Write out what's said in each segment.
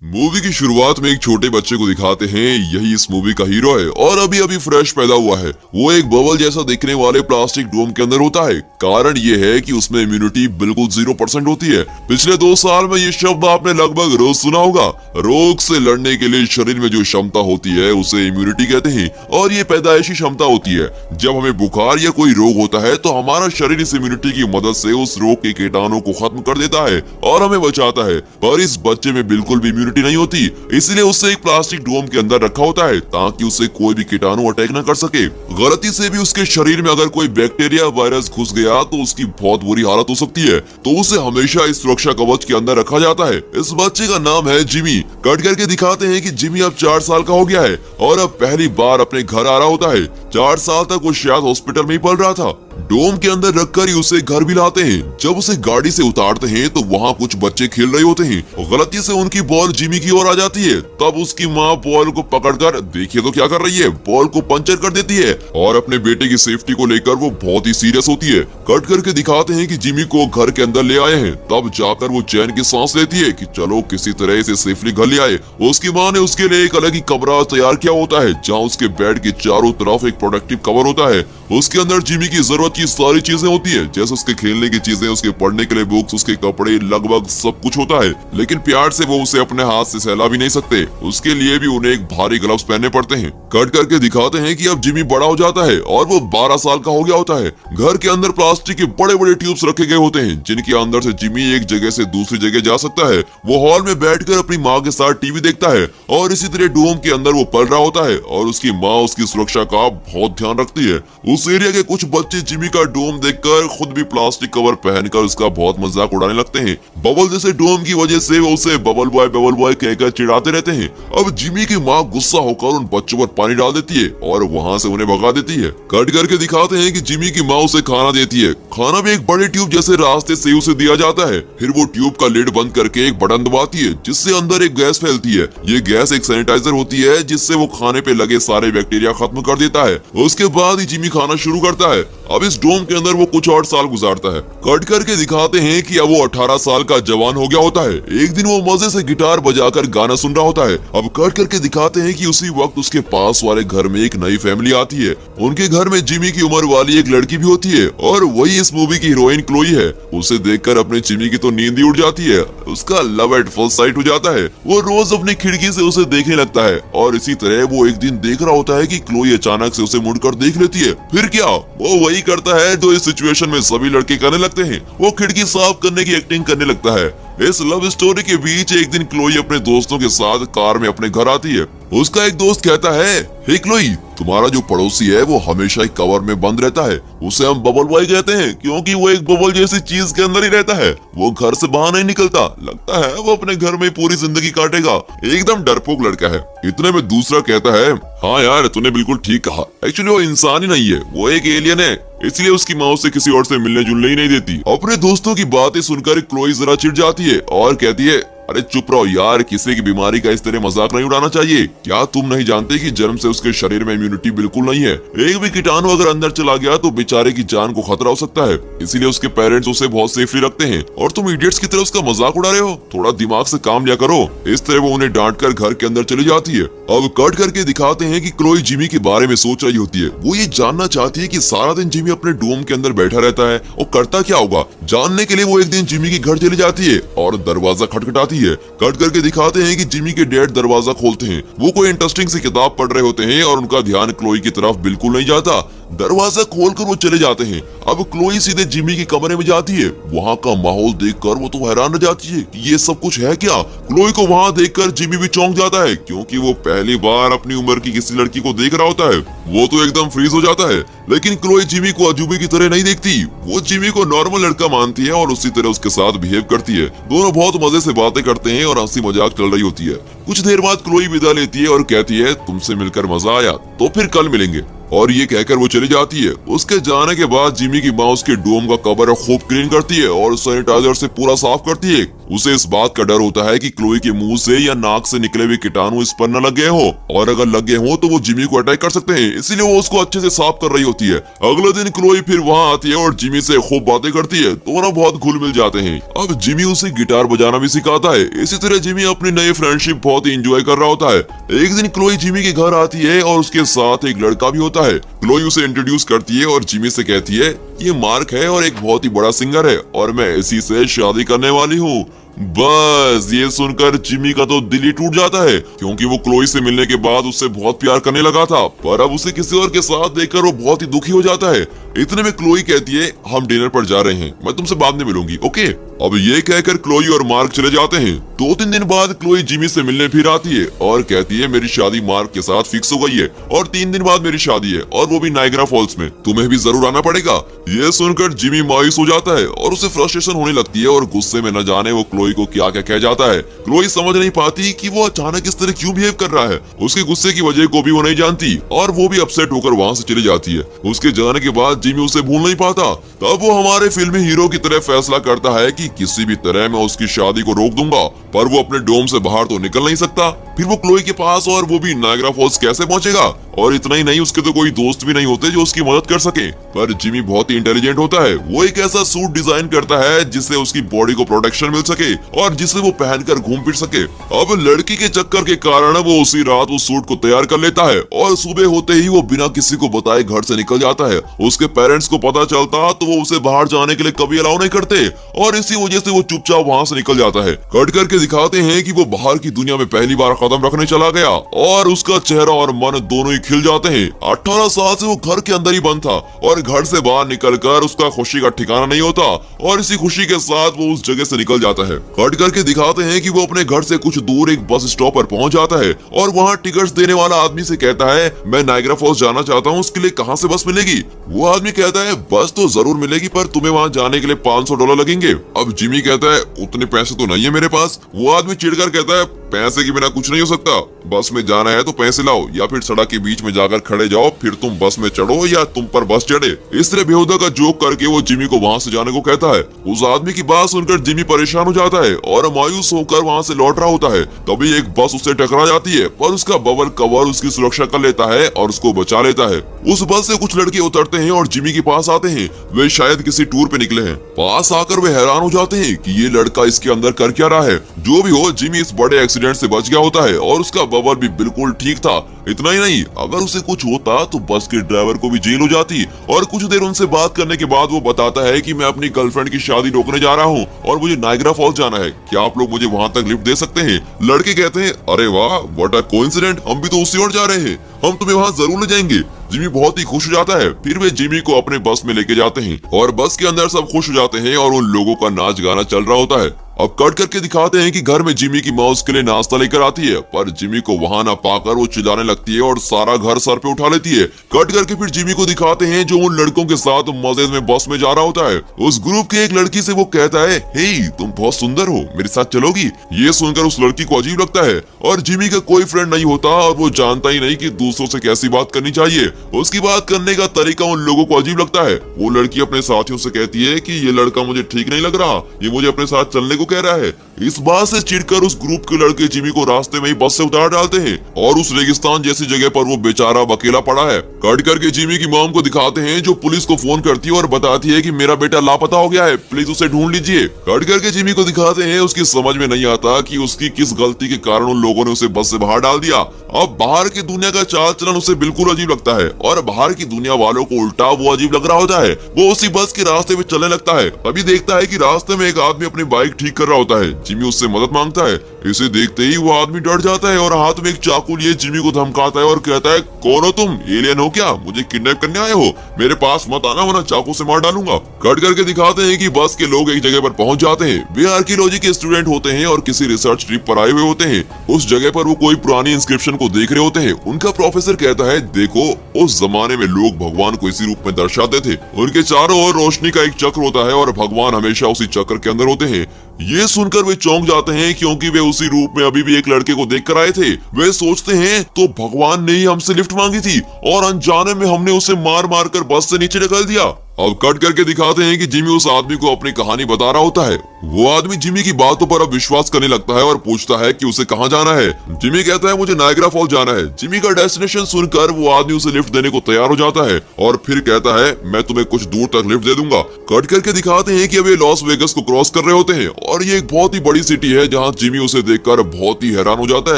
Movie की शुरुआत में एक छोटे बच्चे को दिखाते हैं। यही इस मूवी का हीरो है और अभी अभी फ्रेश पैदा हुआ है। वो एक बबल जैसा दिखने वाले प्लास्टिक डोम के अंदर होता है। कारण ये है कि उसमें इम्यूनिटी बिल्कुल 0% होती है। पिछले 2 साल में ये शब्द आपने लगभग रोज सुना होगा। रोग से लड़ने के लिए शरीर में जो क्षमता होती है उसे इम्यूनिटी कहते हैं और ये पैदाइशी क्षमता होती है। जब हमें बुखार या कोई रोग होता है तो हमारा शरीर इस इम्यूनिटी की मदद से उस रोग के कीटाणु को खत्म कर देता है और हमें बचाता है। पर इस बच्चे में बिल्कुल भी इम्यूनिटी नहीं होती, इसलिए उसे एक प्लास्टिक डोम के अंदर रखा होता है ताकि उसे कोई भी कीटाणु अटैक न कर सके। गलती से भी उसके शरीर में अगर कोई बैक्टीरिया वायरस घुस गया तो उसकी बहुत बुरी हालत हो सकती है, तो उसे हमेशा इस सुरक्षा कवच के अंदर रखा जाता है। इस बच्चे का नाम है जिमी। कट करके दिखाते हैं कि जिमी अब 4 साल का हो गया है और अब पहली बार अपने घर आ रहा होता है। 4 साल तक वो शायद हॉस्पिटल में ही पल रहा था। डोम के अंदर रखकर ही उसे घर भी लाते हैं। जब उसे गाड़ी से उतारते हैं तो वहाँ कुछ बच्चे खेल रहे होते हैं। गलती से उनकी बॉल जिमी की ओर आ जाती है। तब उसकी माँ बॉल को पकड़कर देखिए तो क्या कर रही है, बॉल को पंचर कर देती है और अपने बेटे की सेफ्टी को लेकर वो बहुत ही सीरियस होती है। कट करके दिखाते हैं कि जिमी को घर के अंदर ले आए हैं। तब जाकर वो चैन की सांस लेती है कि चलो किसी तरह से सेफली घर ले आए। उसकी माँ ने उसके लिए एक अलग ही कमरा तैयार किया होता है जहाँ उसके बेड के चारों तरफ एक प्रोटेक्टिव कवर होता है। उसके अंदर जिमी की जरूरत की सारी चीजें होती है, जैसे उसके खेलने की चीजें, उसके पढ़ने के लिए बुक्स, उसके कपड़े, लगभग सब कुछ होता है। लेकिन प्यार से वो उसे अपने हाथ से सहला भी नहीं सकते। उसके लिए भी उन्हें एक भारी ग्लव्स पहनने पड़ते हैं। कट करके दिखाते हैं कि अब जिमी बड़ा हो जाता है और वो 12 साल का हो गया होता है। घर के अंदर प्लास्टिक के बड़े बड़े ट्यूब्स रखे गए होते हैं जिनके अंदर से जिमी एक जगह से दूसरी जगह जा सकता है। वो हॉल में बैठकर अपनी माँ के साथ टीवी देखता है और इसी तरह डोम के अंदर वो पल रहा होता है और उसकी माँ उसकी सुरक्षा का बहुत ध्यान रखती है। उस एरिया के कुछ बच्चे जिमी का डोम देखकर खुद भी प्लास्टिक कवर पहनकर उसका बहुत मजाक उड़ाने लगते हैं। बबल जैसे डोम की वजह से वो उसे बबल बॉय कहकर चिढ़ाते रहते हैं। अब जिमी की माँ गुस्सा होकर उन बच्चों पर पानी डाल देती है और वहाँ से उन्हें भगा देती है। कट करके दिखाते हैं कि जिमी की माँ उसे खाना देती है। खाना भी एक बड़े ट्यूब जैसे रास्ते से उसे दिया जाता है। फिर वो ट्यूब का लिड बंद करके एक बटन दबाती है जिससे अंदर एक गैस फैलती है। ये गैस एक सैनिटाइजर होती है जिससे वो खाने पे लगे सारे बैक्टीरिया खत्म कर देता है। उसके बाद ही जिमी खाना शुरू करता है। अब इस डोम के अंदर वो कुछ और साल गुजारता है। कट करके दिखाते हैं कि अब वो 18 साल का जवान हो गया होता है। एक दिन वो मजे से गिटार बजाकर गाना सुन रहा होता है। अब कट करके दिखाते हैं कि उसी वक्त उसके पास वाले घर में एक नई फैमिली आती है। उनके घर में जिमी की उम्र वाली एक लड़की भी होती है और वही इस मूवी की हीरोइन क्लोई है। उसे देखकर अपने जिमी की तो नींद ही उड़ जाती है। उसका लव एट फर्स्ट साइट हो जाता है। वो रोज अपनी खिड़की से उसे देखने लगता है और इसी तरह वो एक दिन देख रहा होता है कि क्लोई अचानक से उसे मुड़कर देख लेती है। फिर क्या, वो वही करता है जो इस सिचुएशन में सभी लड़के करने लगते हैं। वो खिड़की साफ करने की एक्टिंग करने लगता है। इस लव स्टोरी के बीच एक दिन क्लोई अपने दोस्तों के साथ कार में अपने घर आती है। उसका एक दोस्त कहता है, हे क्लोई, तुम्हारा जो पड़ोसी है वो हमेशा एक कवर में बंद रहता है। उसे हम बबल बॉय कहते हैं क्योंकि वो एक बबल जैसी चीज के अंदर ही रहता है। वो घर से बाहर नहीं निकलता। लगता है वो अपने घर में पूरी जिंदगी काटेगा। एकदम डरपोक लड़का है। इतने में दूसरा कहता है, हाँ यार, तूने बिल्कुल ठीक कहा। एक्चुअली वो इंसान ही नहीं है, वो एक एलियन है। इसलिए उसकी माँ उसे किसी और से मिलने जुलने ही नहीं देती। अपने दोस्तों की बातें सुनकर क्लोई जरा चिढ़ जाती है और कहती है, अरे चुप रहो यार, किसी की बीमारी का इस तरह मजाक नहीं उड़ाना चाहिए। क्या तुम नहीं जानते कि जन्म से उसके शरीर में इम्यूनिटी बिल्कुल नहीं है। एक भी कीटाणु अगर अंदर चला गया तो बेचारे की जान को खतरा हो सकता है। इसीलिए उसके पेरेंट्स उसे बहुत सेफली रखते हैं और तुम इडियट्स की तरह उसका मजाक उड़ा रहे हो। थोड़ा दिमाग से काम लिया करो। इस तरह वो उन्हें डांट कर घर के अंदर चली जाती है। अब कट करके दिखाते हैं कि क्लोई जिमी के बारे में सोच रही होती है। वो ये जानना चाहती है कि सारा दिन जिमी अपने डोम के अंदर बैठा रहता है और करता क्या होगा। जानने के लिए वो एक दिन जिमी के घर चली जाती है और दरवाजा खटखटाती है। कट करके दिखाते हैं कि जिमी के डैड दरवाजा खोलते हैं। वो कोई इंटरेस्टिंग सी किताब पढ़ रहे होते हैं और उनका ध्यान क्लोई की तरफ बिल्कुल नहीं जाता। दरवाजा खोलकर वो चले जाते हैं। अब क्लोई सीधे जिमी के कमरे में जाती है। वहाँ का माहौल देखकर वो तो हैरान रह जाती है कि ये सब कुछ है क्या। क्लोई को वहाँ देखकर जिमी भी चौंक जाता है क्योंकि वो पहली बार अपनी उम्र की किसी लड़की को देख रहा होता है। वो तो एकदम फ्रीज हो जाता है। लेकिन क्लोई जिमी को अजूबे की तरह नहीं देखती। वो जिमी को नॉर्मल लड़का मानती है और उसी तरह उसके साथ बिहेव करती है। दोनों बहुत मजे से बातें करते हैं और हंसी मजाक चल रही होती है। कुछ देर बाद क्लोई विदा लेती है और कहती है, तुमसे मिलकर मजा आया, तो फिर कल मिलेंगे। और ये कहकर वो चली जाती है। उसके जाने के बाद जिमी की माँ उसके डोम का कवर खूब क्लीन करती है और सैनिटाइजर से पूरा साफ करती है। उसे इस बात का डर होता है कि क्लोई के मुंह से या नाक से निकले हुए कीटाणु इस पर न लग गए हो, और अगर लग गए हो तो वो जिमी को अटैक कर सकते हैं, इसीलिए वो उसको अच्छे से साफ कर रही होती है। अगले दिन क्लोई फिर वहाँ आती है और जिमी से खूब बातें करती है, दोनों बहुत घुल मिल जाते हैं। अब जिमी उसे गिटार बजाना भी सिखाता है। इसी तरह जिमी अपनी नई फ्रेंडशिप बहुत ही एंजॉय कर रहा होता है। एक दिन क्लोई जिमी के घर आती है और उसके साथ एक लड़का भी होता है। क्लोई उसे इंट्रोड्यूस करती है और जिमी से कहती है ये मार्क है और एक बहुत ही बड़ा सिंगर है और मैं इसी से शादी करने वाली हूँ। बस ये सुनकर जिमी का तो दिल ही टूट जाता है, क्योंकि वो क्लोई से मिलने के बाद उससे बहुत प्यार करने लगा था, पर अब उसे किसी और के साथ देखकर वो बहुत ही दुखी हो जाता है। इतने में क्लोई कहती है हम डिनर पर जा रहे हैं, मैं तुमसे बाद में मिलूंगी, ओके। अब ये कहकर क्लोई और मार्क चले जाते हैं। 2-3 दिन बाद क्लोई जिमी से मिलने फिर आती है और कहती है मेरी शादी मार्क के साथ फिक्स हो गई है और 3 दिन बाद मेरी शादी है और वो भी नायग्रा फॉल्स में, तुम्हें भी जरूर आना पड़ेगा। ये सुनकर जिमी मायूस हो जाता है और उसे फ्रस्ट्रेशन होने लगती है और गुस्से में न जाने वो क्लोई को क्या क्या कह जाता है। क्लोई समझ नहीं पाती कि वो अचानक इस तरह क्यों बिहेव कर रहा है। उसके गुस्से की वजह को भी वो नहीं जानती और वो भी अपसेट होकर वहाँ से चली जाती है। उसके जाने के बाद जिमी उसे भूल नहीं पाता। तब वो हमारे फिल्मी हीरो की तरह फैसला करता है कि किसी भी तरह मैं उसकी शादी को रोक दूंगा, पर वो अपने डोम से बाहर तो निकल नहीं सकता। फिर वो क्लोई के पास और वो भी नायग्रा फॉल्स कैसे पहुंचेगा? और इतना ही नहीं, उसके तो कोई दोस्त भी नहीं होते जो उसकी मदद कर सके। पर जिमी बहुत ही इंटेलिजेंट होता है। वो एक ऐसा सूट डिजाइन करता है जिससे उसकी बॉडी को प्रोटेक्शन मिल सके और जिसे वो पहनकर घूम फिर सके। अब लड़की के चक्कर के कारण वो उसी रात उस सूट को तैयार कर लेता है और सुबह होते ही वो बिना किसी को बताए घर से निकल जाता है। उसके पेरेंट्स को पता चलता तो वो उसे बाहर जाने के लिए कभी अलाउ नहीं करते और इसी वजह से वो चुपचाप वहाँ से निकल जाता है। कट करके दिखाते हैं कि वो बाहर की दुनिया में पहली बार कदम रखने चला गया और उसका चेहरा और मन दोनों ही खिल जाते हैं। 18 साल से वो घर के अंदर ही बंद था और घर से बाहर निकलकर उसका खुशी का ठिकाना नहीं होता और इसी खुशी के साथ वो उस जगह से निकल जाता है। कट करके दिखाते हैं कि वो अपने घर से कुछ दूर एक बस स्टॉप पर पहुंच जाता है और वहाँ टिकट्स देने वाला आदमी से कहता है मैं नायग्रा फॉल्स जाना चाहता हूँ, उसके लिए कहाँ से बस मिलेगी? वो आदमी कहता है बस तो जरूर मिलेगी, पर तुम्हें वहाँ जाने के लिए $500 लगेंगे। अब जिमी कहता है उतने पैसे तो नहीं है मेरे पास। वो आदमी चिढ़कर कहता है पैसे के बिना कुछ नहीं हो सकता, बस में जाना है तो पैसे लाओ या फिर सड़क के बीच में जाकर खड़े जाओ, फिर तुम बस में चढ़ो या तुम पर बस चढ़े। इस तरह बेहुदा का जोक करके वो जिमी को वहाँ से जाने को कहता है। उस आदमी की बात सुनकर जिमी परेशान हो जाता है और मायूस होकर वहाँ से लौट रहा होता है। तभी एक बस उससे टकरा जाती है, पर उसका बबल कवर उसकी सुरक्षा कर लेता है और उसको बचा लेता है। उस बस से कुछ लड़के उतरते हैं और जिमी के पास आते हैं। वे शायद किसी टूर पे निकले हैं। पास आकर वे हैरान हो जाते हैं कि ये लड़का इसके अंदर कर क्या रहा है। जो भी हो, जिमी इस बड़े एक्सीडेंट से बच गया होता है और उसका बबल भी बिल्कुल ठीक था। इतना ही नहीं, अगर उसे कुछ होता तो बस के ड्राइवर को भी जेल हो जाती। और कुछ देर उनसे बात करने के बाद वो बताता है कि मैं अपनी गर्लफ्रेंड की शादी रोकने जा रहा हूँ और मुझे नायग्रा फॉल्स जाना है, क्या आप लोग मुझे वहाँ तक लिफ्ट दे सकते हैं? लड़के कहते हैं अरे वाह, व्हाट अ कोइंसिडेंट, हम भी तो उसी ओर जा रहे हैं, हम तुम्हें वहाँ जरूर ले जाएंगे। जिमी बहुत ही खुश हो जाता है। फिर वे जिमी को अपने बस में लेके जाते हैं और बस के अंदर सब खुश हो जाते हैं और उन लोगों का नाच गाना चल रहा होता है। अब कट करके दिखाते हैं कि घर में जिमी की माँ उसके लिए नाश्ता लेकर आती है, पर जिमी को वहाँ ना पाकर वो चिल्लाने लगती है और सारा घर सर पे उठा लेती है। कट करके फिर जिमी को दिखाते हैं जो उन लड़कों के साथ मजे में बस में जा रहा होता है। उस ग्रुप के एक लड़की से वो कहता है हे तुम बहुत सुंदर हो, मेरे साथ चलोगी? ये सुनकर उस लड़की को अजीब लगता है और जिमी का कोई फ्रेंड नहीं होता और वो जानता ही नहीं कि दूसरों से कैसी बात करनी चाहिए। उसकी बात करने का तरीका उन लोगों को अजीब लगता है। वो लड़की अपने साथियों से कहती है कि ये लड़का मुझे ठीक नहीं लग रहा, ये मुझे अपने साथ चलने को कह रहा है। इस बात से चिढ़कर उस ग्रुप के लड़के जिमी को रास्ते में ही बस से उतार डालते हैं और उस रेगिस्तान जैसी जगह पर वो बेचारा अकेला पड़ा है। कट करके जिमी की मॉम को दिखाते हैं जो पुलिस को फोन करती है और बताती है कि मेरा बेटा लापता हो गया है, प्लीज उसे ढूंढ लीजिए। कट करके जिमी को दिखाते हैं उसकी समझ में नहीं आता कि उसकी किस गलती के कारण उन लोगों ने उसे बस से बाहर डाल दिया। अब बाहर की दुनिया का चाल चलन उसे बिल्कुल अजीब लगता है और बाहर की दुनिया वालों को उल्टा वो अजीब लग रहा होता है। वो उसी बस के रास्ते में चलने लगता है। तभी देखता है कि रास्ते में एक आदमी अपनी बाइक ठीक कर रहा होता है। जिमी उससे मदद मांगता है। इसे देखते ही वो आदमी डर जाता है और हाथ में एक चाकू लिए जिमी को धमकाता है और कहता है कौन हो तुम, एलियन हो क्या, मुझे किडनैप करने आए हो? मेरे पास मत आना वरना चाकू से मार डालूंगा। कट करके दिखाते हैं कि बस के लोग एक जगह पर पहुंच जाते हैं। वे आर्कियोलॉजी के स्टूडेंट होते हैं और किसी रिसर्च ट्रिप पर आए हुए होते हैं। उस जगह पर वो कोई पुरानी इंस्क्रिप्शन को को देख रहे होते हैं। उनका प्रोफेसर कहता है, देखो उस जमाने में लोग भगवान को इसी रूप में दर्शाते थे। उनके चारों ओर रोशनी का एक चक्र होता है और भगवान हमेशा उसी चक्र के अंदर होते हैं। ये सुनकर वे चौंक जाते हैं क्योंकि वे उसी रूप में अभी भी एक लड़के को देख कर आए थे। वे सोचते हैं तो भगवान ने ही हमसे लिफ्ट मांगी थी और अनजाने में हमने उसे मार मार कर बस से नीचे ढकेल दिया। अब कट करके दिखाते हैं कि जिमी उस आदमी को अपनी कहानी बता रहा होता है। वो आदमी जिमी की बातों पर अब विश्वास करने लगता है और पूछता है कि उसे कहाँ जाना है। जिमी कहता है, मुझे नायग्रा फॉल जाना है। जिमी का डेस्टिनेशन सुनकर वो आदमी उसे लिफ्ट देने को तैयार हो जाता है और फिर कहता है, मैं तुम्हें कुछ दूर तक लिफ्ट दे दूंगा। कट करके दिखाते हैं कि अब ये लॉस वेगस को क्रॉस कर रहे होते हैं और ये एक बहुत ही बड़ी सिटी है जहाँ जिमी उसे देखकर बहुत ही हैरान हो जाता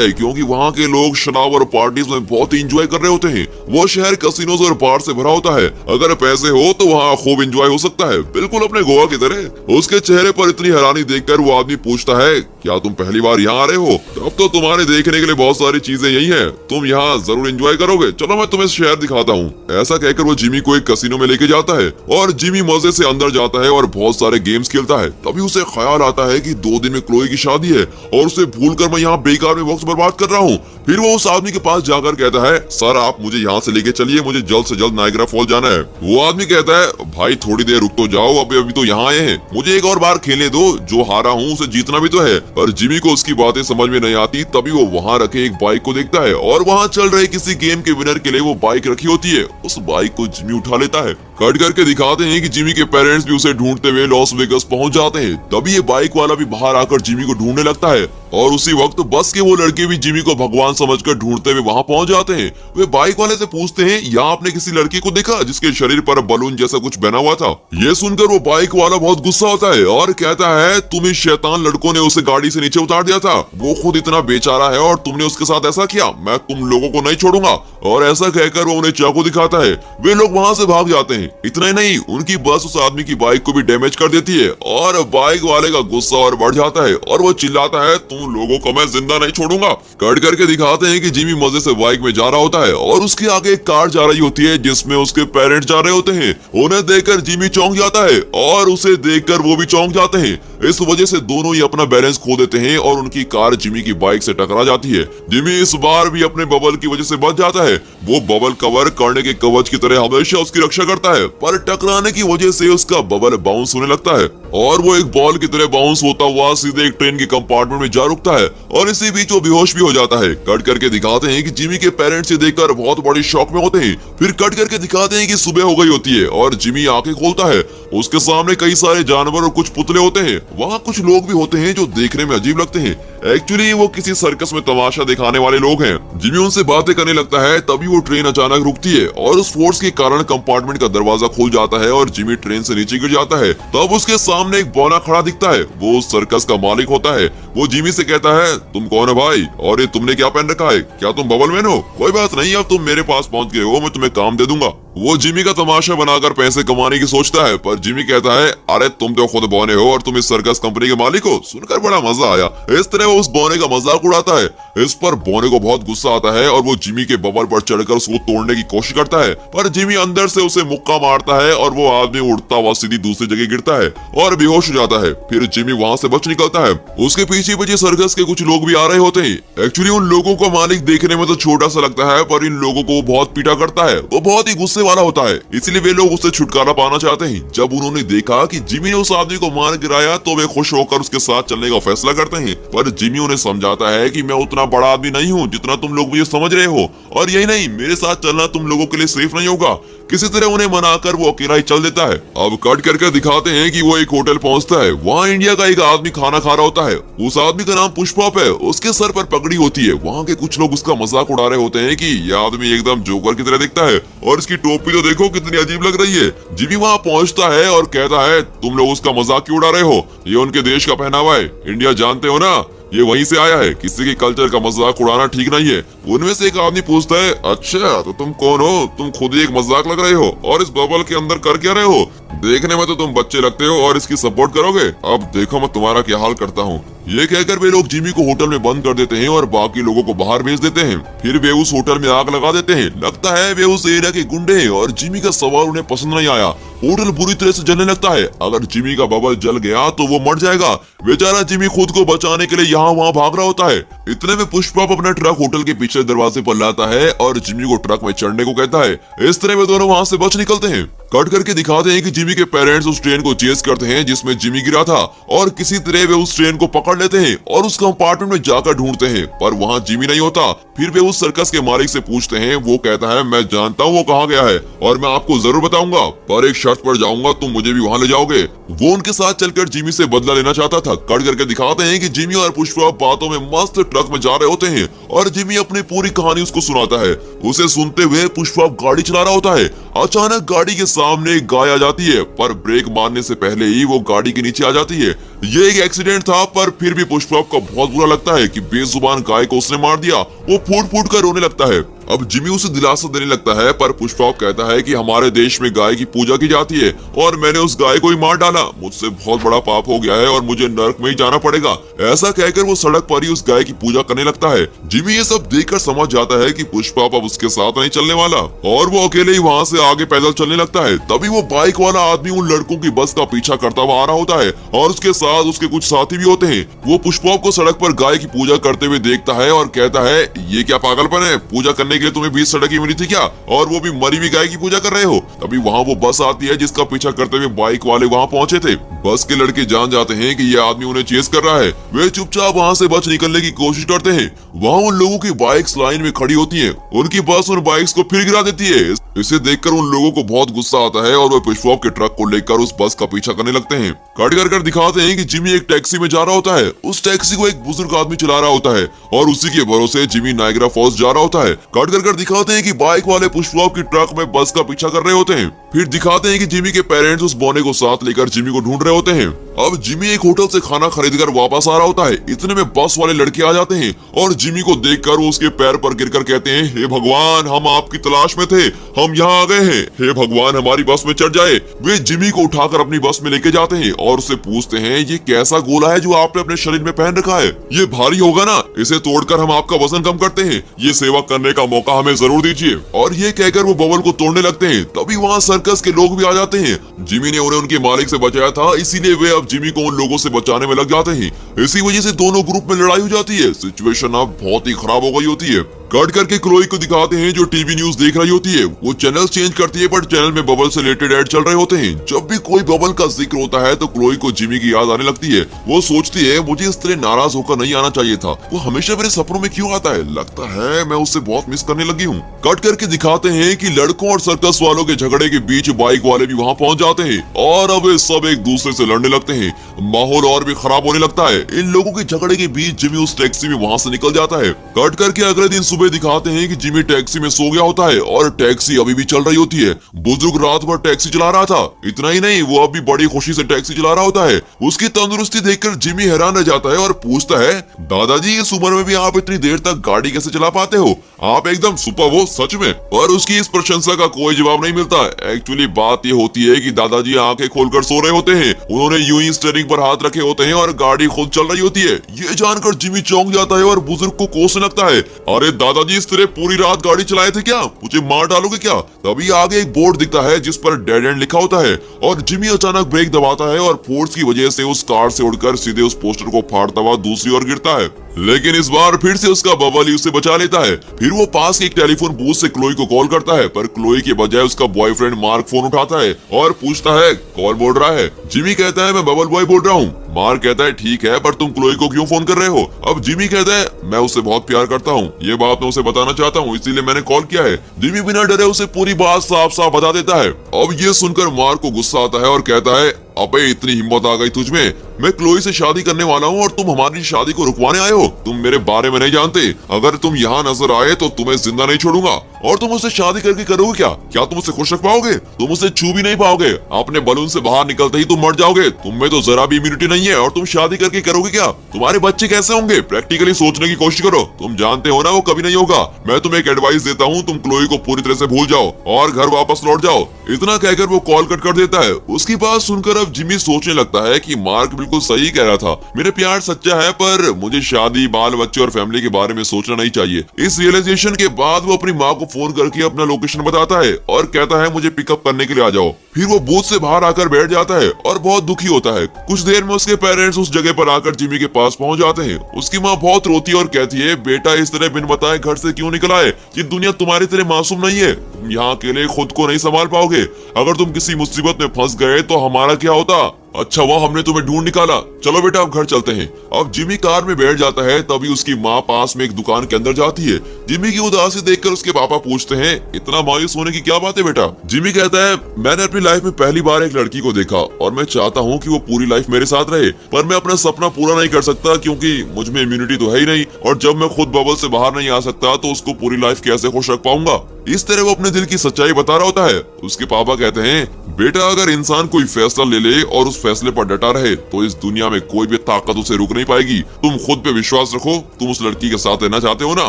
है क्योंकि वहाँ के लोग शराब और पार्टीज में बहुत ही इंजॉय कर रहे होते हैं। वो शहर कसिनोज और बार से भरा होता है। अगर पैसे हो तो वहाँ खूब इंजॉय हो सकता है, बिल्कुल अपने गोवा की तरह। उसके चेहरे पर इतनी हैरानी देखकर वो आदमी पूछता है, क्या तुम पहली बार यहाँ आ रहे हो? तब तो तुम्हारे देखने के लिए बहुत सारी चीजें यही हैं। तुम यहाँ जरूर एंजॉय करोगे। चलो मैं तुम्हें शहर दिखाता हूँ। ऐसा कहकर वो जिमी को एक कसिनो में लेके जाता है और जिमी मजे से अंदर जाता है और बहुत सारे गेम्स खेलता है। तभी उसे ख्याल आता है कि 2 दिन में क्लोई की शादी है और उसे भूलकर मैं यहाँ बेकार में वक्त बर्बाद कर रहा हूँ। फिर वो उस आदमी के पास जाकर कहता है, सर आप मुझे यहाँ से लेके चलिए, मुझे जल्द से जल्द नायग्रा फॉल जाना है। वो आदमी कहता है, भाई थोड़ी देर रुक तो जाओ, अभी तो यहाँ आए हैं, मुझे एक और बार खेलने दो। जो हारा हूँ उसे जीतना भी तो है। पर जिमी को उसकी बातें समझ में नहीं आती। तभी वो वहाँ रखे एक बाइक को देखता है और वहाँ चल रहे किसी गेम के विनर के लिए वो बाइक रखी होती है। उस बाइक को जिमी उठा लेता है। कट करके दिखाते हैं कि जिमी के पेरेंट्स भी उसे ढूंढते हुए लॉस वेगस पहुंच जाते हैं। तभी ये बाइक वाला भी बाहर आकर जिमी को ढूंढने लगता है और उसी वक्त बस के वो लड़के भी जिमी को भगवान समझकर ढूंढते हुए वहां पहुंच जाते हैं। वे बाइक वाले से पूछते हैं, यहाँ आपने किसी लड़की को देखा जिसके शरीर पर बलून जैसा कुछ बना हुआ था? ये सुनकर वो बाइक वाला बहुत गुस्सा होता है और कहता है, तुम इस शैतान लड़कों ने उसे गाड़ी से नीचे उतार दिया था। वो खुद इतना बेचारा है और तुमने उसके साथ ऐसा किया। मैं तुम लोगों को नहीं छोड़ूंगा। और ऐसा कहकर वो उन्हें चाकू दिखाता है। वे लोग वहां से भाग जाते हैं। इतना ही नहीं, उनकी बस उस आदमी की बाइक को भी डैमेज कर देती है और बाइक वाले का गुस्सा और बढ़ जाता है और वो चिल्लाता है, तुम लोगों को मैं जिंदा नहीं छोड़ूंगा। कट करके दिखाते हैं कि जिमी मजे से बाइक में जा रहा होता है और उसके आगे एक कार जा रही होती है जिसमें उसके पेरेंट्स जा रहे होते हैं। उन्हें देखकर जिमी चौंक जाता है और उसे देखकर वो भी चौंक जाते हैं। इस वजह से दोनों ही अपना बैलेंस खो देते हैं और उनकी कार जिमी की बाइक से टकरा जाती है। जिमी इस बार भी अपने बबल की वजह से बच जाता है। वो बबल कवर करने के कवच की तरह हमेशा उसकी रक्षा करता है, पर टकराने की वजह से उसका बबल बाउंस होने लगता है और वो एक बॉल की तरह बाउंस होता हुआ सीधे एक ट्रेन के कंपार्टमेंट में जा रुकता है और इसी बीच वो बेहोश भी हो जाता है। कट करके दिखाते हैं कि जिमी के पेरेंट्स देखकर बहुत बड़ी शॉक में होते हैं। फिर कट करके दिखाते हैं कि सुबह हो गई होती है और जिमी आंखें खोलता है। उसके सामने कई सारे जानवर और कुछ पुतले होते हैं। वहाँ कुछ लोग भी होते हैं जो देखने में अजीब लगते हैं। एक्चुअली वो किसी सर्कस में तमाशा दिखाने वाले लोग हैं। जिमी उनसे बातें करने लगता है। तभी वो ट्रेन अचानक रुकती है और उस फोर्स के कारण कंपार्टमेंट का दरवाजा खुल जाता है और जिमी ट्रेन से नीचे गिर जाता है। तब उसके सामने एक बौना खड़ा दिखता है। वो उस सर्कस का मालिक होता है। वो जिमी से कहता है, तुम कौन है भाई और ये तुमने क्या पहन रखा है? क्या तुम बबल मैन हो? कोई बात नहीं, अब तुम मेरे पास पहुंच गए हो, मैं तुम्हें काम दे दूंगा। वो जिमी का तमाशा बनाकर पैसे कमाने की सोचता है, पर जिमी कहता है, अरे तुम तो खुद बौने हो और तुम इस सर्कस कंपनी के मालिक हो। सुनकर बड़ा मजा आया। इस तरह वो उस बौने का मजाक उड़ाता है। इस पर बौने को बहुत गुस्सा आता है और वो जिमी के बबल पर चढ़कर उसको तोड़ने की कोशिश करता है, पर जिमी अंदर से उसे मुक्का मारता है और वो आदमी उड़ता हुआ सीधी दूसरी जगह गिरता है और बेहोश हो जाता है। फिर जिमी वहाँ से बच निकलता है। उसके पीछे पीछे सर्कस के कुछ लोग भी आ रहे होते हैं। एक्चुअली उन लोगों को मालिक देखने में तो छोटा सा लगता है, पर इन लोगों को बहुत पीटा करता है। वो बहुत ही गुस्से वाला होता है, इसलिए वे लोग उससे छुटकारा पाना चाहते हैं। जब उन्होंने देखा कि जिमी ने उस आदमी को मार गिराया तो वे खुश होकर उसके साथ चलने का फैसला करते हैं, पर जिमी उन्हें समझाता है कि मैं उतना बड़ा आदमी नहीं हूँ जितना तुम लोग मुझे समझ रहे हो, और यही नहीं, मेरे साथ चलना तुम लोगों के लिए सेफ नहीं होगा। किसी तरह उन्हें मनाकर वो अकेला ही चल देता है। अब कट करके दिखाते हैं कि वो एक होटल पहुंचता है। वहाँ इंडिया का एक आदमी खाना खा रहा होता है। उस आदमी का नाम पुष्पॉप है। उसके सर पर पगड़ी होती है। वहाँ के कुछ लोग उसका मजाक उड़ा रहे होते हैं कि यह आदमी एकदम जोकर की तरह दिखता है और इसकी टोपी तो देखो कितनी अजीब लग रही है। जिमी वहाँ पहुंचता है और कहता है, तुम लोग उसका मजाक क्यों उड़ा रहे हो? ये उनके देश का पहनावा है, इंडिया जानते हो ना, ये वहीं से आया है। किसी के कल्चर का मजाक उड़ाना ठीक नहीं है। उनमें से एक आदमी पूछता है, अच्छा तो तुम कौन हो? तुम खुद ही एक मजाक लग रहे हो और इस बबल के अंदर कर क्या रहे हो? देखने में तो तुम बच्चे लगते हो और इसकी सपोर्ट करोगे। अब देखो मैं तुम्हारा क्या हाल करता हूँ। ये कहकर वे लोग जिमी को होटल में बंद कर देते हैं और बाकी लोगों को बाहर भेज देते हैं। फिर वे उस होटल में आग लगा देते हैं। लगता है वे उस एरिया के गुंडे हैं और जिमी का सवाल उन्हें पसंद नहीं आया। होटल बुरी तरह से जलने लगता है। अगर जिमी का बबल जल गया तो वो मर जाएगा। बेचारा जिमी खुद को बचाने के लिए यहाँ वहाँ भाग रहा होता है। इतने में पुष्पा अपना ट्रक होटल के पिछले दरवाजे पर लाता है और जिमी को ट्रक में चढ़ने को कहता है। इस तरह वे दोनों वहाँ से बच निकलते हैं। कट करके दिखाते हैं कि जिमी के पेरेंट्स उस ट्रेन को चेस करते हैं जिसमें जिमी गिरा था और किसी तरह वे उस ट्रेन को पकड़ लेते हैं और उस कंपार्टमेंट में जाकर ढूंढते हैं, पर वहाँ जिमी नहीं होता। फिर वे उस सर्कस के मालिक से पूछते हैं। वो कहता है मैं जानता हूँ वो कहाँ गया है और मैं आपको जरूर बताऊंगा, पर एक शर्त पर जाऊंगा, तुम मुझे भी वहाँ ले जाओगे। वो उनके साथ चलकर जिमी से बदला लेना चाहता था। कट करके दिखाते हैं कि जिमी और पुष्पा बातों में मस्त ट्रक में जा रहे होते हैं और जिमी अपनी पूरी कहानी उसको सुनाता है। उसे सुनते हुए पुष्पा गाड़ी चला रहा होता है। अचानक गाड़ी के सामने एक गाय आ जाती है, पर ब्रेक मारने से पहले ही वो गाड़ी के नीचे आ जाती है। ये एक एक्सीडेंट था, पर फिर भी पुष्पा को बहुत बुरा लगता है कि बेजुबान गाय को उसने मार दिया। वो फूट फूट कर रोने लगता है। अब जिमी उसे दिलासा देने लगता है, पर पुष्पा कहता है कि हमारे देश में गाय की पूजा की जाती है और मैंने उस गाय को ही मार डाला। मुझसे बहुत बड़ा पाप हो गया है और मुझे नरक में ही जाना पड़ेगा। ऐसा कहकर वो सड़क पर ही उस गाय की पूजा करने लगता है। जिमी ये सब देखकर समझ जाता है कि पुष्पा अब उसके साथ नहीं चलने वाला और वो अकेले ही वहाँ से आगे पैदल चलने लगता है। तभी वो बाइक वाला आदमी उन लड़कों की बस का पीछा करता हुआ आ रहा होता है और उसके साथ उसके कुछ साथी भी होते हैं। वो पुष्पा को सड़क पर गाय की पूजा करते हुए देखता है और कहता है, ये क्या पागलपन है, पूजा करने के लिए तुम्हें 20 सड़क मिली थी क्या, और वो भी मरी हुई गाय की पूजा कर रहे हो। तभी वहाँ वो बस आती है जिसका पीछा करते हुए बाइक वाले वहाँ पहुँचे थे। बस के लड़के जान जाते हैं कि ये आदमी उन्हें चेस कर रहा है। वे चुपचाप वहाँ से बच निकलने की कोशिश करते हैं। वहाँ उन लोगों की बाइक्स लाइन में खड़ी होती हैं। उनकी बस उन बाइक्स को फिर गिरा देती है। इसे देखकर उन लोगों को बहुत गुस्सा आता है और वे पुष्पा के ट्रक को लेकर उस बस का पीछा करने लगते हैं। कट कर दिखाते हैं कि जिमी एक टैक्सी में जा रहा होता है। उस टैक्सी को एक बुजुर्ग आदमी चला रहा होता है और उसी के भरोसे जिमी नायग्रा फॉल्स जा रहा होता है। कट कर दिखाते हैं कि बाइक वाले पुष्पा की ट्रक में बस का पीछा कर रहे होते हैं। फिर दिखाते हैं कि जिमी के पेरेंट्स उस बोने को साथ लेकर जिमी को ढूंढ रहे होते हैं। अब जिमी एक होटल से खाना खरीदकर वापस आ रहा होता है। इतने में बस वाले लड़के आ जाते हैं और जिमी को देखकर वो उसके पैर पर गिरकर कहते हैं, हे भगवान, हम आपकी तलाश में थे, हम यहाँ आ गए हैं, हे भगवान हमारी बस में चढ़ जाए। वे जिमी को उठाकर अपनी बस में लेके जाते हैं और उससे पूछते हैं, ये कैसा गोला है जो आपने अपने शरीर में पहन रखा है, ये भारी होगा ना, इसे तोड़कर हम आपका वजन कम करते हैं, ये सेवा करने का मौका हमें जरूर दीजिए। और ये कहकर वो बबल को तोड़ने लगते हैं। तभी वहाँ सर्कस के लोग भी आ जाते हैं। जिमी ने उन्हें उनके मालिक से बचाया था, इसीलिए वे अब जिमी को उन लोगों से बचाने में लग जाते हैं। इसी वजह से दोनों ग्रुप में लड़ाई हो जाती है। सिचुएशन अब बहुत ही खराब हो गई होती है। कट करके क्लोई को दिखाते हैं जो टीवी न्यूज देख रही होती है। वो चैनल चेंज करती है, पर चैनल में बबल से रिलेटेड ऐड चल रहे होते हैं। जब भी कोई बबल का जिक्र होता है तो क्लोई को जिमी की याद आने लगती है। वो सोचती है, मुझे इस तरह नाराज होकर नहीं आना चाहिए था, वो हमेशा मेरे सपनों में क्यों आता है, लगता है मैं उससे बहुत मिस करने लगी हूँ। कट करके दिखाते हैं कि लड़कों और सर्कस वालों के झगड़े के बीच बाइक वाले भी वहाँ पहुँच जाते हैं और अब वे सब एक दूसरे से लड़ने लगते हैं। माहौल और भी खराब होने लगता है। इन लोगों के झगड़े के बीच जिमी उस टैक्सी में वहाँ से निकल जाता है। कट करके अगले दिन सुबह दिखाते हैं कि जिमी टैक्सी में सो गया होता है और टैक्सी अभी भी चल रही होती है। बुजुर्ग रात भर टैक्सी चला रहा था। इतना ही नहीं, वो अभी बड़ी खुशी से टैक्सी चला रहा होता है। उसकी तंदुरुस्ती देखकर जिमी हैरान रह जाता है और पूछता है, दादाजी इस उम्र में भी आप इतनी देर तक गाड़ी कैसे चला पाते हो, आप एकदम सुपर हो सच में। और उसकी इस प्रशंसा का कोई जवाब नहीं मिलता। एक्चुअली बात ये होती है कि दादाजी आंखें खोलकर सो रहे होते हैं। उन्होंने यूं ही स्टीयरिंग पर हाथ रखे होते हैं और गाड़ी खुद चल रही होती है। ये जानकर जिमी चौंक जाता है और बुजुर्ग को कोसने लगता है, अरे दादाजी इस तरह पूरी रात गाड़ी चलाए थे क्या, मुझे मार डालोगे क्या। तभी आगे एक बोर्ड दिखता है जिस पर डेड एंड लिखा होता है और जिमी अचानक ब्रेक दबाता है और फोर्स की वजह से उस कार से उड़कर सीधे उस पोस्टर को फाड़ता हुआ दूसरी ओर गिरता है। लेकिन इस बार फिर से उसका बबल ही उसे बचा लेता है। फिर वो पास के एक टेलीफोन बूथ से क्लोई को कॉल करता है, पर क्लोई के बजाय उसका बॉयफ्रेंड मार्क फोन उठाता है और पूछता है, कौन बोल रहा है। जिमी कहता है, मैं बबल बॉय बोल रहा हूँ। मार्क कहता है, ठीक है, पर तुम क्लोई को क्यों फोन कर रहे हो। अब जिमी कहता है, मैं उससे बहुत प्यार करता हूँ, ये बात मैं उसे बताना चाहता हूँ, इसीलिए मैंने कॉल किया है। जिमी बिना डरे उसे पूरी बात साफ साफ बता देता है। अब ये सुनकर मार्क को गुस्सा आता है और कहता है, अबे इतनी हिम्मत आ गई तुझमें, मैं क्लोई से शादी करने वाला हूँ और तुम हमारी शादी को रुकवाने आए हो। तुम मेरे बारे में नहीं जानते, अगर तुम यहाँ नजर आए तो तुम्हें जिंदा नहीं छोड़ूंगा। और तुम उससे शादी करके करोगे क्या, क्या तुम उसे खुश रख पाओगे, तुम उसे छू भी नहीं पाओगे, अपने बलून से बाहर निकलते ही तुम मर जाओगे, तुम में तो जरा भी इम्यूनिटी नहीं है और तुम शादी करके करोगे क्या, तुम्हारे बच्चे कैसे होंगे, प्रैक्टिकली सोचने की कोशिश करो, तुम जानते हो ना वो कभी नहीं होगा। मैं तुम्हें एक एडवाइस देता हूँ, तुम क्लोई को पूरी तरह से भूल जाओ और घर वापस लौट जाओ। इतना कहकर वो कॉल कट कर देता है। उसकी बात सुनकर अब अब जिमी सोचने लगता है कि मार्क बिल्कुल सही कह रहा था, मेरा प्यार सच्चा है पर मुझे शादी, बाल बच्चे और फैमिली के बारे में सोचना नहीं चाहिए। इस रियलाइजेशन के बाद वो अपनी माँ को फोन करके अपना लोकेशन बताता है और कहता है मुझे पिकअप करने के लिए आ जाओ। फिर वो बूथ से बाहर आकर बैठ जाता है और बहुत दुखी होता है। कुछ देर में उसके पेरेंट्स उस जगह पर आकर जिमी के पास पहुंच जाते हैं। उसकी माँ बहुत रोती है और कहती है, बेटा इस तरह बिन बताए घर से क्यों निकल आए? ये दुनिया तुम्हारी तरह मासूम नहीं है, तुम यहाँ अकेले खुद को नहीं संभाल पाओगे। अगर तुम किसी मुसीबत में फंस गए तो हमारा क्या होता? अच्छा हुआ हमने तुम्हें ढूंढ निकाला, चलो बेटा अब घर चलते हैं। अब जिमी कार में बैठ जाता है, तभी उसकी माँ पास में एक दुकान के अंदर जाती है। जिमी की उदासी देखकर उसके पापा पूछते हैं, इतना मायूस होने की क्या बात है बेटा? जिमी कहता है, मैंने अपनी लाइफ में पहली बार एक लड़की को देखा और मैं चाहता हूँ कि वो पूरी लाइफ मेरे साथ रहे, पर मैं अपना सपना पूरा नहीं कर सकता क्योंकि मुझ में इम्यूनिटी तो है ही नहीं, और जब मैं खुद बबल से बाहर नहीं आ सकता तो उसको पूरी लाइफ कैसे खुश रख पाऊंगा? इस तरह वो अपने दिल की सच्चाई बता रहा होता है। उसके पापा कहते हैं, बेटा अगर इंसान कोई फैसला ले ले और उस फैसले पर डटा रहे तो इस दुनिया में कोई भी ताकत उसे रोक नहीं पाएगी। तुम खुद पे विश्वास रखो, तुम उस लड़की के साथ रहना चाहते हो ना,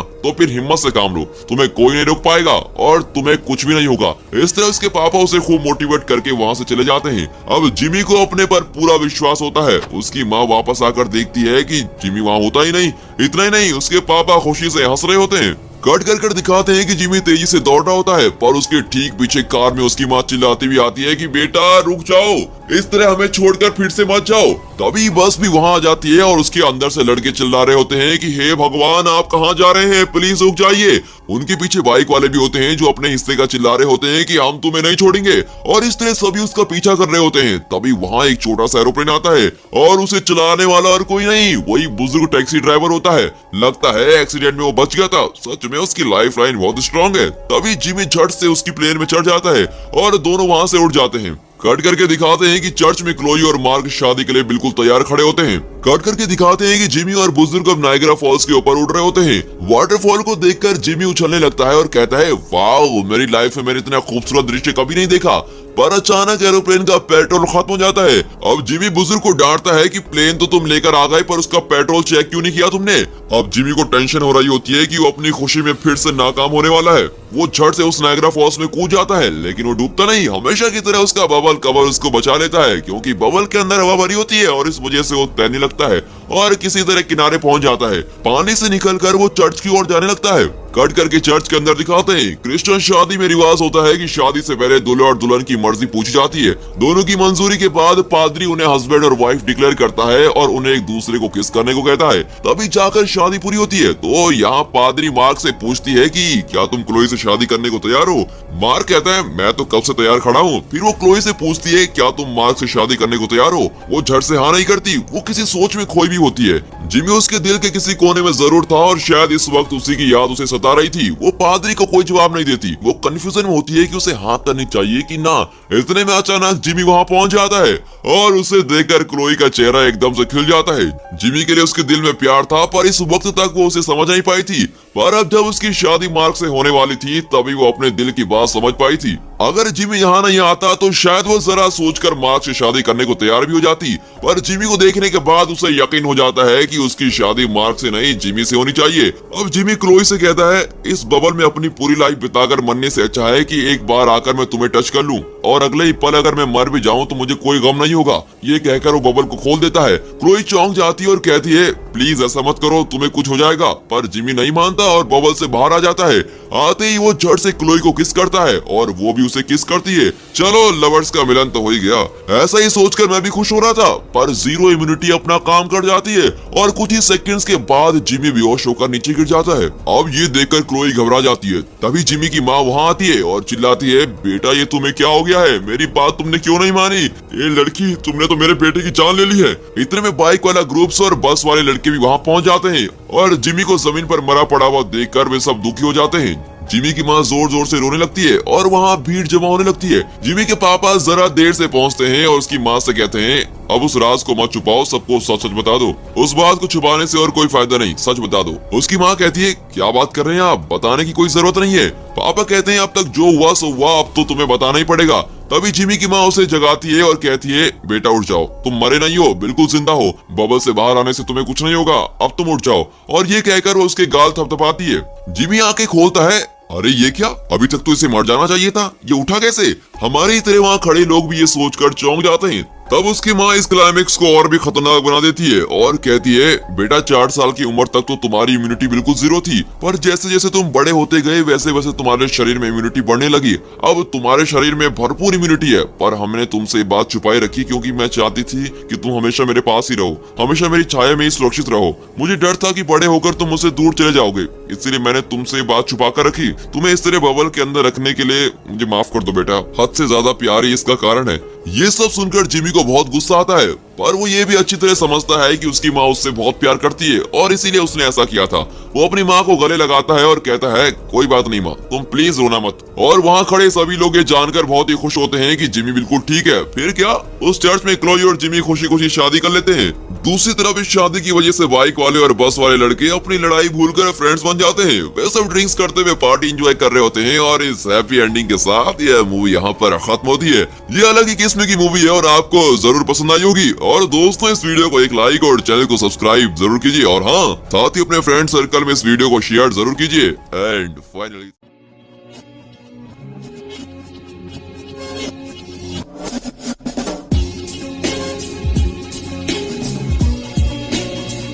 तो फिर हिम्मत से काम लो, तुम्हें कोई नहीं रोक पाएगा और तुम्हें कुछ भी नहीं होगा। इस तरह उसके पापा उसे खूब मोटिवेट करके वहाँ से चले जाते हैं। अब जिमी को अपने पर पूरा विश्वास होता है। उसकी माँ वापस आकर देखती है कि जिमी वहाँ होता ही नहीं। इतना ही नहीं, उसके पापा खुशी से हंस रहे होते हैं। कट कर दिखाते हैं कि जिमी तेजी से दौड़ रहा होता है, पर उसके ठीक पीछे कार में उसकी माँ चिल्लाती हुई आती है कि बेटा रुक जाओ, इस तरह हमें छोड़कर फिर से मत जाओ। तभी बस भी वहाँ आ जाती है और उसके अंदर से लड़के चिल्ला रहे होते हैं कि हे भगवान आप कहाँ जा रहे हैं, प्लीज रुक जाइए। उनके पीछे बाइक वाले भी होते हैं जो अपने हिस्से का चिल्ला रहे होते हैं कि हम तुम्हें नहीं छोड़ेंगे, और इस तरह सभी उसका पीछा कर रहे होते हैं। तभी वहाँ एक छोटा सा एरोप्लेन आता है और उसे चलाने वाला और कोई नहीं, वही बुजुर्ग टैक्सी ड्राइवर होता है। लगता है एक्सीडेंट में वो बच गया था, सच में उसकी लाइफ लाइन बहुत स्ट्रॉन्ग है। तभी जिमी झट से उसकी प्लेन में चढ़ जाता है और दोनों वहाँ से उड़ जाते हैं। कट करके दिखाते हैं कि चर्च में क्लोई और मार्क शादी के लिए बिल्कुल तैयार खड़े होते हैं। कट करके दिखाते हैं कि जिमी और बुजुर्ग अब नायग्रा फॉल्स के ऊपर उड़ रहे होते हैं। वाटरफॉल को देखकर जिमी उछलने लगता है और कहता है, वाओ मेरी लाइफ में मैंने इतना खूबसूरत दृश्य कभी नहीं देखा। पर अचानक एरोप्लेन का पेट्रोल खत्म हो जाता है। अब जिमी बुजुर्ग को डांटता है कि प्लेन तो तुम लेकर आ गए पर उसका पेट्रोल चेक क्यों नहीं किया तुमने? अब जिमी को टेंशन हो रही होती है कि वो अपनी खुशी में फिर से नाकाम होने वाला है। वो झट से उस नायग्रा फॉल्स में कूद जाता है, लेकिन वो डूबता नहीं। हमेशा की तरह उसका बबल कवर उसको बचा लेता है, क्योंकि बबल के अंदर हवा भरी होती है और इस वजह से वो तैरने लगता है और किसी तरह किनारे पहुंच जाता है। पानी से निकलकर वो चर्च की ओर जाने लगता है। कट करके चर्च के अंदर दिखाते हैं, क्रिश्चियन शादी में रिवाज होता है कि शादी से पहले दूल्हे और दुल्हन की मर्जी पूछी जाती है। दोनों की मंजूरी के बाद पादरी उन्हें हस्बैंड और वाइफ डिक्लेयर करता है और उन्हें एक दूसरे को किस करने को कहता है। तभी जाकर शादी पूरी होती है। तो यहाँ पादरी मार्क से पूछती है कि क्या तुम क्लोई से शादी करने को तैयार हो? मार्क कहता है, मैं तो कब से तैयार खड़ा हूँ। फिर वो क्लोई से पूछती है, क्या तुम मार्क से शादी करने को तैयार हो? वो झट से हाँ नहीं करती, वो किसी सोच में खोई भी होती है। जिमी उसके दिल के किसी कोने में जरूर था और शायद इस वक्त उसी की याद उसे सता रही थी। वो पादरी को कोई जवाब नहीं देती। वो कंफ्यूजन में होती है कि उसे हाँ करनी चाहिए कि ना। इतने में अचानक जिमी वहाँ पहुँच जाता है और उसे देखकर क्लोई का चेहरा एकदम से खिल जाता है। जिमी के लिए उसके दिल में प्यार था, पर इस वक्त तक वो उसे समझ नहीं पाई थी। पर अब जब उसकी शादी मार्क से होने वाली थी, तभी वो अपने दिल की बात समझ पाई थी। अगर जिमी यहाँ नहीं आता तो शायद वो जरा सोचकर मार्क से शादी करने को तैयार भी हो जाती। पर जिमी को देखने के बाद उसे यकीन हो जाता है कि उसकी शादी मार्क से नहीं, जिमी से होनी चाहिए। अब जिमी क्लोई से कहता है, इस बबल में अपनी पूरी लाइफ बिताकर मरने से अच्छा है कि एक बार आकर मैं तुम्हें टच कर लूं, और अगले ही पल अगर मैं मर भी जाऊं तो मुझे कोई गम नहीं होगा। ये कहकर वो बबल को खोल देता है। क्लोई चौंक जाती है और कहती है, प्लीज ऐसा मत करो, तुम्हें कुछ हो जाएगा। पर जिमी नहीं मानता और बबल से बाहर आ जाता है। आते ही वो झट से क्लोई को किस करता है और वो भी उसे किस करती है। चलो लवर्स का मिलन तो हो ही गया। ऐसा ही सोचकर मैं भी खुश हो रहा था, पर जीरो इम्यूनिटी अपना काम कर जाती है और कुछ ही सेकंड्स के बाद जिमी बेहोश होकर नीचे गिर जाता है। अब ये देखकर क्लोई घबरा जाती है। तभी जिमी की माँ वहाँ आती है और चिल्लाती है, बेटा ये तुम्हें क्या हो गया है? मेरी बात तुमने क्यों नहीं मानी? ये लड़की, तुमने तो मेरे बेटे की जान ले ली है। इतने में बाइक वाला ग्रुप्स और बस वाले लड़के भी वहाँ पहुँच जाते हैं और जिमी को जमीन पर मरा पड़ा हुआ देखकर वे सब दुखी हो जाते हैं। जिमी की माँ जोर जोर से रोने लगती है और वहाँ भीड़ जमा होने लगती है। जिमी के पापा जरा देर से पहुँचते हैं और उसकी माँ से कहते हैं, अब उस राज को मत छुपाओ, सबको सच सच बता दो। उस बात को छुपाने से और कोई फायदा नहीं, सच बता दो। उसकी माँ कहती है, क्या बात कर रहे हैं आप, बताने की कोई जरूरत नहीं है। पापा कहते हैं, अब तक जो हुआ सो हुआ, अब तो तुम्हें बताना ही पड़ेगा। तभी जिमी की माँ उसे जगाती है और कहती है, बेटा उठ जाओ, तुम मरे नहीं हो, बिल्कुल जिंदा हो। बबल से बाहर आने से तुम्हें कुछ नहीं होगा, अब तुम उठ जाओ। और ये कहकर वो उसके गाल थपथपाती है। जिमी आंखें खोलता है, अरे ये क्या, अभी तक तो इसे मर जाना चाहिए था, ये उठा कैसे? हमारी तरह वहाँ खड़े लोग भी ये सोचकर चौंक जाते हैं। तब उसकी माँ इस क्लाइमेक्स को और भी खतरनाक बना देती है और कहती है, बेटा 4 साल की उम्र तक तो तुम्हारी इम्यूनिटी बिल्कुल जीरो थी, पर जैसे जैसे तुम बड़े होते गए वैसे वैसे तुम्हारे शरीर में इम्यूनिटी बढ़ने लगी। अब तुम्हारे शरीर में भरपूर इम्यूनिटी है, पर हमने तुमसे बात छुपाई रखी क्योंकि मैं चाहती थी कि तुम हमेशा मेरे पास ही रहो, हमेशा मेरी छाया में ही सुरक्षित रहो। मुझे डर था कि बड़े होकर तुम मुझसे दूर चले जाओगे, इसलिए मैंने तुमसे बात छुपा कर रखी। तुम्हें इस तरह बबल के अंदर रखने के लिए मुझे माफ कर दो बेटा, हद से ज्यादा प्यार ही इसका कारण है। ये सब सुनकर जिमी को बहुत गुस्सा आता है, पर वो ये भी अच्छी तरह समझता है कि उसकी माँ उससे बहुत प्यार करती है और इसीलिए उसने ऐसा किया था। वो अपनी माँ को गले लगाता है और कहता है, कोई बात नहीं माँ, तुम प्लीज रोना मत। और वहाँ खड़े सभी लोग ये जानकर बहुत ही खुश होते हैं कि जिमी बिल्कुल ठीक है। फिर क्या, उस चर्च में क्लोई और जिमी खुशी खुशी शादी कर लेते हैं। दूसरी तरफ इस शादी की वजह से बाइक वाले और बस वाले लड़के अपनी लड़ाई भूलकर फ्रेंड्स बन जाते हैं। वे सब ड्रिंक्स करते हुए पार्टी एंजॉय कर रहे होते हैं और इस हैप्पी एंडिंग के साथ यह मूवी यहाँ पर खत्म होती है। ये अलग ही किस्म की मूवी है और आपको जरूर पसंद आई होगी। और दोस्तों, इस वीडियो को एक लाइक और चैनल को सब्सक्राइब जरूर कीजिए और हाँ, साथ ही अपने फ्रेंड सर्कल में इस वीडियो को शेयर जरूर कीजिए। And finally